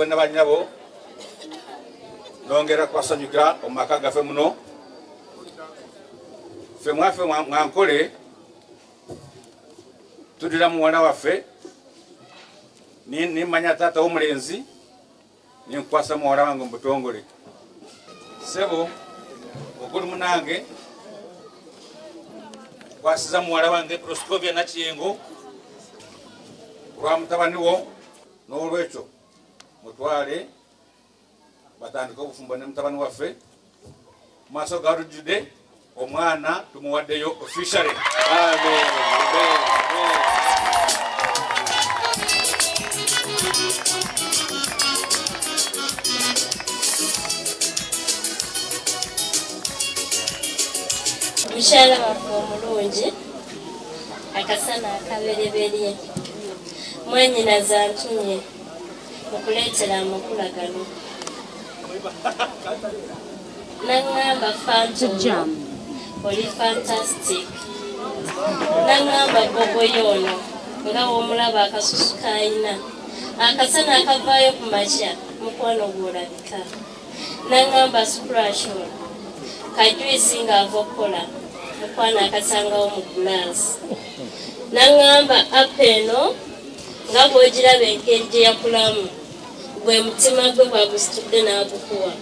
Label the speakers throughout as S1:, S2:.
S1: Bana banyabo nongera kwasanyuka omaka gafe muno fe mwafe mwankole tudira mwana waffe ni manya tata omulenzi ni nkwasa mwana wange mbutongole sebo okuli munange kwasiza mwana wange Prosicovia na Kiyengo lwa mutabani wo n'olwekyo mutwale batandika obufumbo ne mutabani waffe maaso ga Yayanjudde omwana tumuwaddeyo officially. Amen.
S2: Omukyala waffe omulungi akasana akabereberye mwenyinaze antumye okuleetera amakulu nangamba Phantom oli fantastic nangamba bogoyono nga omulaba akasusu kayina akasana akavaayo ku makya mukwano gw'olabika nangamba Sprashon kajwisi ng'ava okukola mukwano akasangawo mu gulaasi nangamba apeno nga bw'ogiraba engeri gye yakulamu gwe mutima gwe bwagusitudde n'agukuwa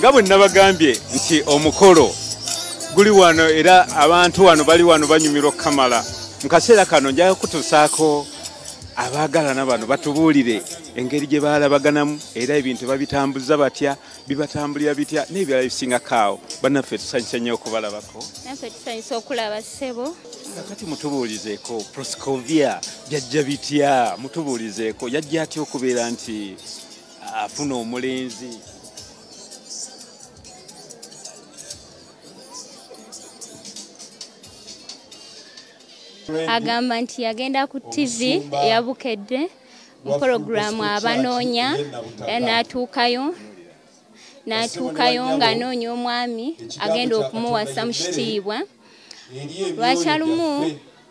S3: Nga bwe nabagambye nti omukolo guli wano era abantu wano bali wano banyumirwa kamala mu kaseera kano njaga kutusaako abaagalana bano batubuulire engeri gye baalabaganamu era ebintu babitambuza batya bibatambulira bitya n'ebirala bisingakaawo bannaffe tusanyusa nnyo okubalabako
S4: naffe tusanyusa okulaba ssebo
S3: kati mutubuulizeeko Prosicovia byajja bitya mutubuulizeeko yajja atya okubeera nti afuna omulenzi
S4: agamba nti yagenda ku TV ya Bukedde mu Pulogulamu Abanoonya n'atuukayo ng'anoonya omwami agenda okumuwasa mu kitiibwa lwakyalumu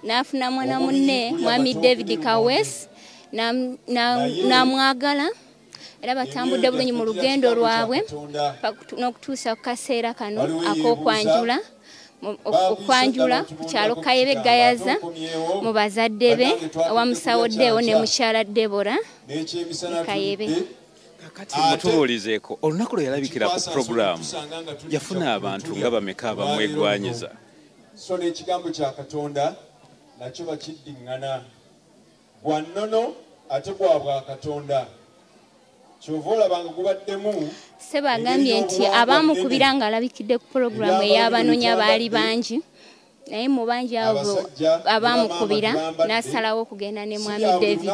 S4: n'afuna mwana munne mwami David Kawesi n'amwagala era batambudde bulungi mu lugendo lwabwe n'okutuusa ku kaseera kano okwanjula ku kyalo Kayebe Gayaza mu bazadde be owa musawo Deo ne mukyala Debora Kayebe.
S3: Kati mutubuulizeeko olunaku lwe yalabikira ku pulogulamu yafuna abantu nga bameka abamwegwanyiza.
S5: So n'ekigambo kya Katonda nakyo bakiddiŋŋana gwa nnono ate gwa bwa Katonda kyova olabanga gubaddemu.
S4: Sebo agambye nti abaamukubira ng'alabikidde ku pulogulamu ey'Abanoonya baali bangi naye mu bangi abo abaamukubira n'asalawo okugenda ne mwami David.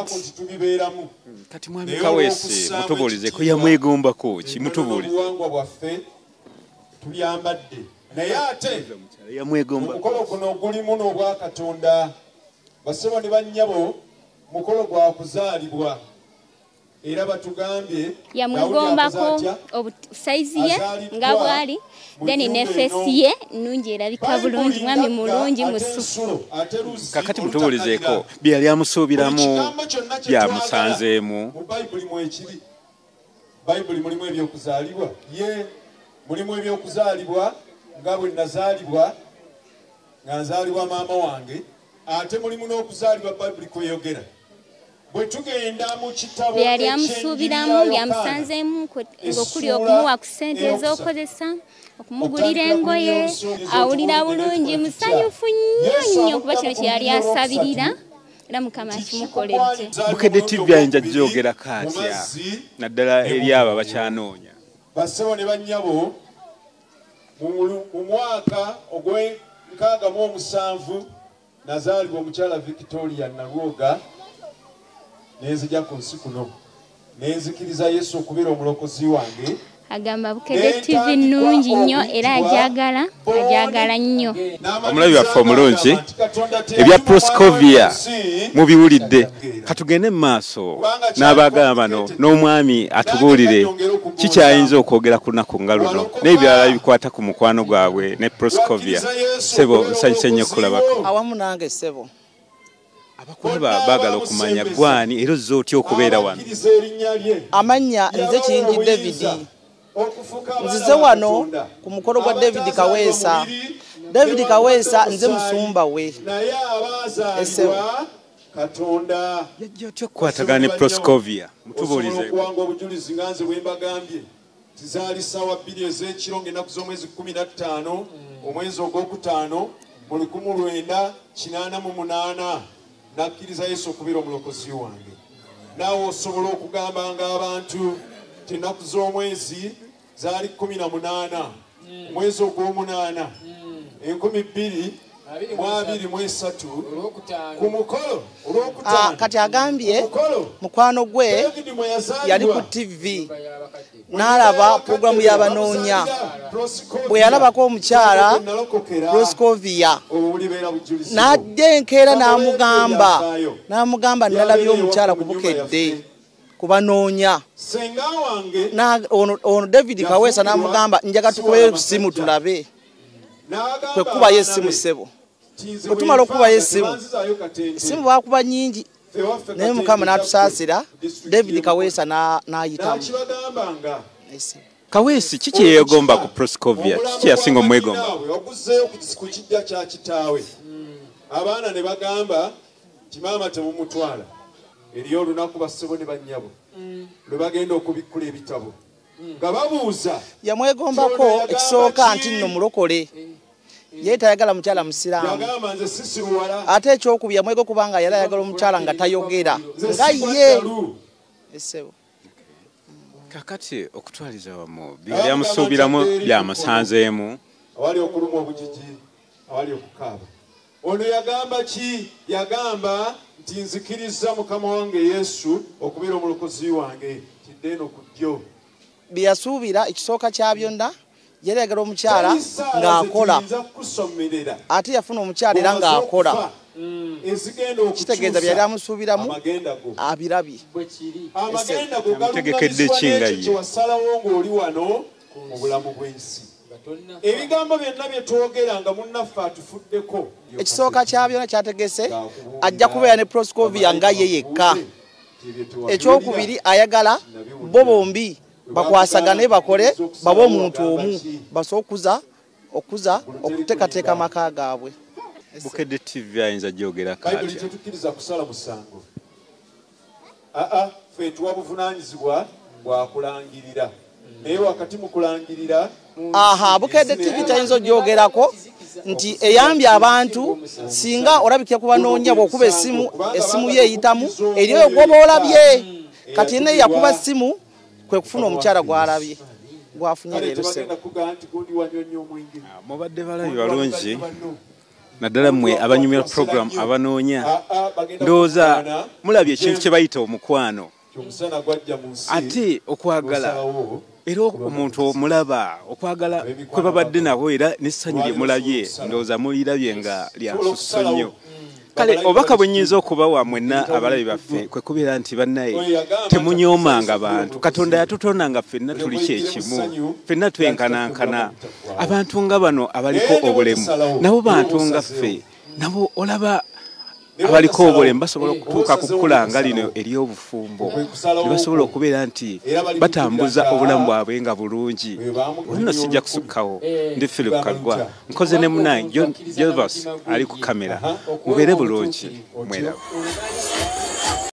S3: Kati mwami Kaweesi mutubuulizeeko yamwegombako ki mutubuulize.
S5: Obuwangwa bwaffe tulyambadde naye ate omukolo guno gulimu n'obwa Katonda. Basebo ne bannyabo mukolo gwa kuzaalibwa era batugambye
S4: yamwegombako saizi ye nga bwali then ne fesi ye nnungi erabika bulungi mwami mulungi musufu.
S3: Kakati mutubuulizeeko bye yali amusuubiramu byamusanzeemu.
S5: Mu Bayibuli mu ekibi Bayibuli mulimu ebyokuzaalibwa ye mulimu ebyokuzaalibwa nga bwe nazaalibwa nga nzaalibwa maama wange ate mulimu n'okuzaalibwa Bayibuli kweyogera. Bwe tugenda mu kitabo
S4: byali amusuubiramu byamusanzeemu ng'okuli okumuwa ku ssente ez'okozesa okumugulira engoye awulira bulungi musanyufu nnyo kuba kino kye yali asabirira era Mukama akimukoledde.
S3: Bukedde TV ayinza gyogerako atya naddala eri abo abakyanoonya.
S5: Basebo ne bannyabo mu mwaka ogw'67 nazaalibwa omukyala Victoria Nalwoga nenzija ku nsi kuno nenzikiriza Yesu okubeera omulokozi wange.
S4: Agamba Bukedde TV nnungi nnyo era ajagala nnyo.
S3: Omulabi waffe omulungi ebya Prosicovia mubiwulidde. Katugende mu maaso n'abaagala bano n'omwami atubuulire kikyayinza okwogera ku lunaku nga luno n'ebirala bikwata ku mukwano gwabwe ne Prosicovia. Sebo nsanyuse nnyo okulabako.
S6: Awamu nange Sebo.
S3: Abakulu baagala okumanya gwani era ozze otya okubeera wano.
S6: Amanya nze Kiyingi David. Nzize wano ku mukolo gwa David Kaweesa. David Kaweesa nze musumba we. Esebo.
S5: Katonda
S3: yajja otya okukwatagana ne Prosicovia mutubuulize.
S5: Okuwanga obujulizi nga nze bwe mbagambye tizaali ssaawa 2 ez'ekiro ng'ennaku z'omwezi 15 omwezi ogwokutaano mu 1988 nakkiriza Yesu okubeera omulokozi wange. Naawe osobola okugambanga abantu nti ennaku z'omwezi zaali 18 omwezi ogw'omunaana 2023 ku mukolo olwokutaano.
S6: Kati agambye mukwano gwe yali ku TV n'alaba pulogulamu y'Abanoonya bwe yalabako omukyala Prosicovia n'ajja enkeera n'amugamba nalabye omukyala ku Bukedde ku Banoonya. Ono David Kaweesa n'amugamba njaga tukubeyo essimu tulabe. Kwe kubayo essimu Sebo. Bwe tumala okubayo essimu baakuba nnyingi naye Mukama n'atusaasira David Kaweesa n'ayitamu.
S3: Kaweesi kiki yeegomba ku Prosicovia kiki yasinga omwegomba?
S5: Oguzzeeyo ku kijja kya kitaawe abaana ne bagamba nti maama temumutwala eriyo olunaku bassebo ne bannyabo lwe bagenda okubikkula ebitabo nga babuuza.
S6: Yamwegombako ekisooka nti nno mulokole ye tayagala mukyala musiraamu ate ekyokubiri yamwega kubanga yali ayagala omukyala nga tayogera nga ye. Esebo.
S3: Kakati okutwaliza wamu byamusuubiramu byamusanzeemu.
S5: Awali okuluma obujiji awali okukaaba. Ono yagamba ki? Yagamba nti nzikiriza Mukama wange Yesu okubeera omulokozi wange kidde eno ku ddyo.
S6: Bye yasuubira ekisooka kya byonna yali ayagala omukyala ng'akola ate yafuna omukyala era ng'akola. Kitegeeza byali amusuubiramu abirabye.
S3: Amutegekedde ki nga ye?
S5: Wasalawo ng'oli wano mu bulamu bw'ensi. Ebigambo byonna bye twogera nga munnaffe atufuddeko.
S6: Ekisooka kya byonna kyategese ajja kubeera ne Prosicovia nga ye yekka. ekyokubiri ayagala bo bombi bakwasagane bakole babe omuntu omu basokuza okuza okuteekateeka maka gaabwe.
S3: Bukedde TV ayinza gyogera kati
S5: tetukiriza kusala musango. Ffe tuwa buvunaanyizibwa bwa kulangirira naye wakati mu kulangirira
S6: Bukedde TV tayinza ogyogerako nti eyambye abantu singa olabikira ku Abanoonya bw'okuba essimu ye eyitamu eriyo gwoba olabye kati naye yakuba essimu kwe kufuna omukyala gw'alabye gwafunye leero sebo.
S3: Mubadde balabi balungi naddala mmwe abanyumira Pulogulamu Abanoonya ndowooza mulabye ekintu kye bayita omukwano ate okwagala era omuntu omulaba okwagala kwe babadde nabo era n'essanyu lye mulabye ndowooza mulirabye nga lya nsusso nnyo. Kale obaka bwe nnyinza okubawa mwenna abalabi baffe kwe kubeera nti bannaye temunyoomanga bantu. Katonda yatutonda nga ffenna tuli kyekimu, ffenna twenkanankana. Abantu nga bano abaliko obulemu nabo bantu nga ffe, nabo olaba abaliko obulemu basobola okutuuka ku kkula nga lino ery'obufumbo ne basobola okubeera nti batambuza obulamu bwabwe nga bulungi. Olino sijja kusukkawo ndi Philip Kaggwa nkoze ne munaye Jovas ali ku kamera. Mubeere bulungi mweraba.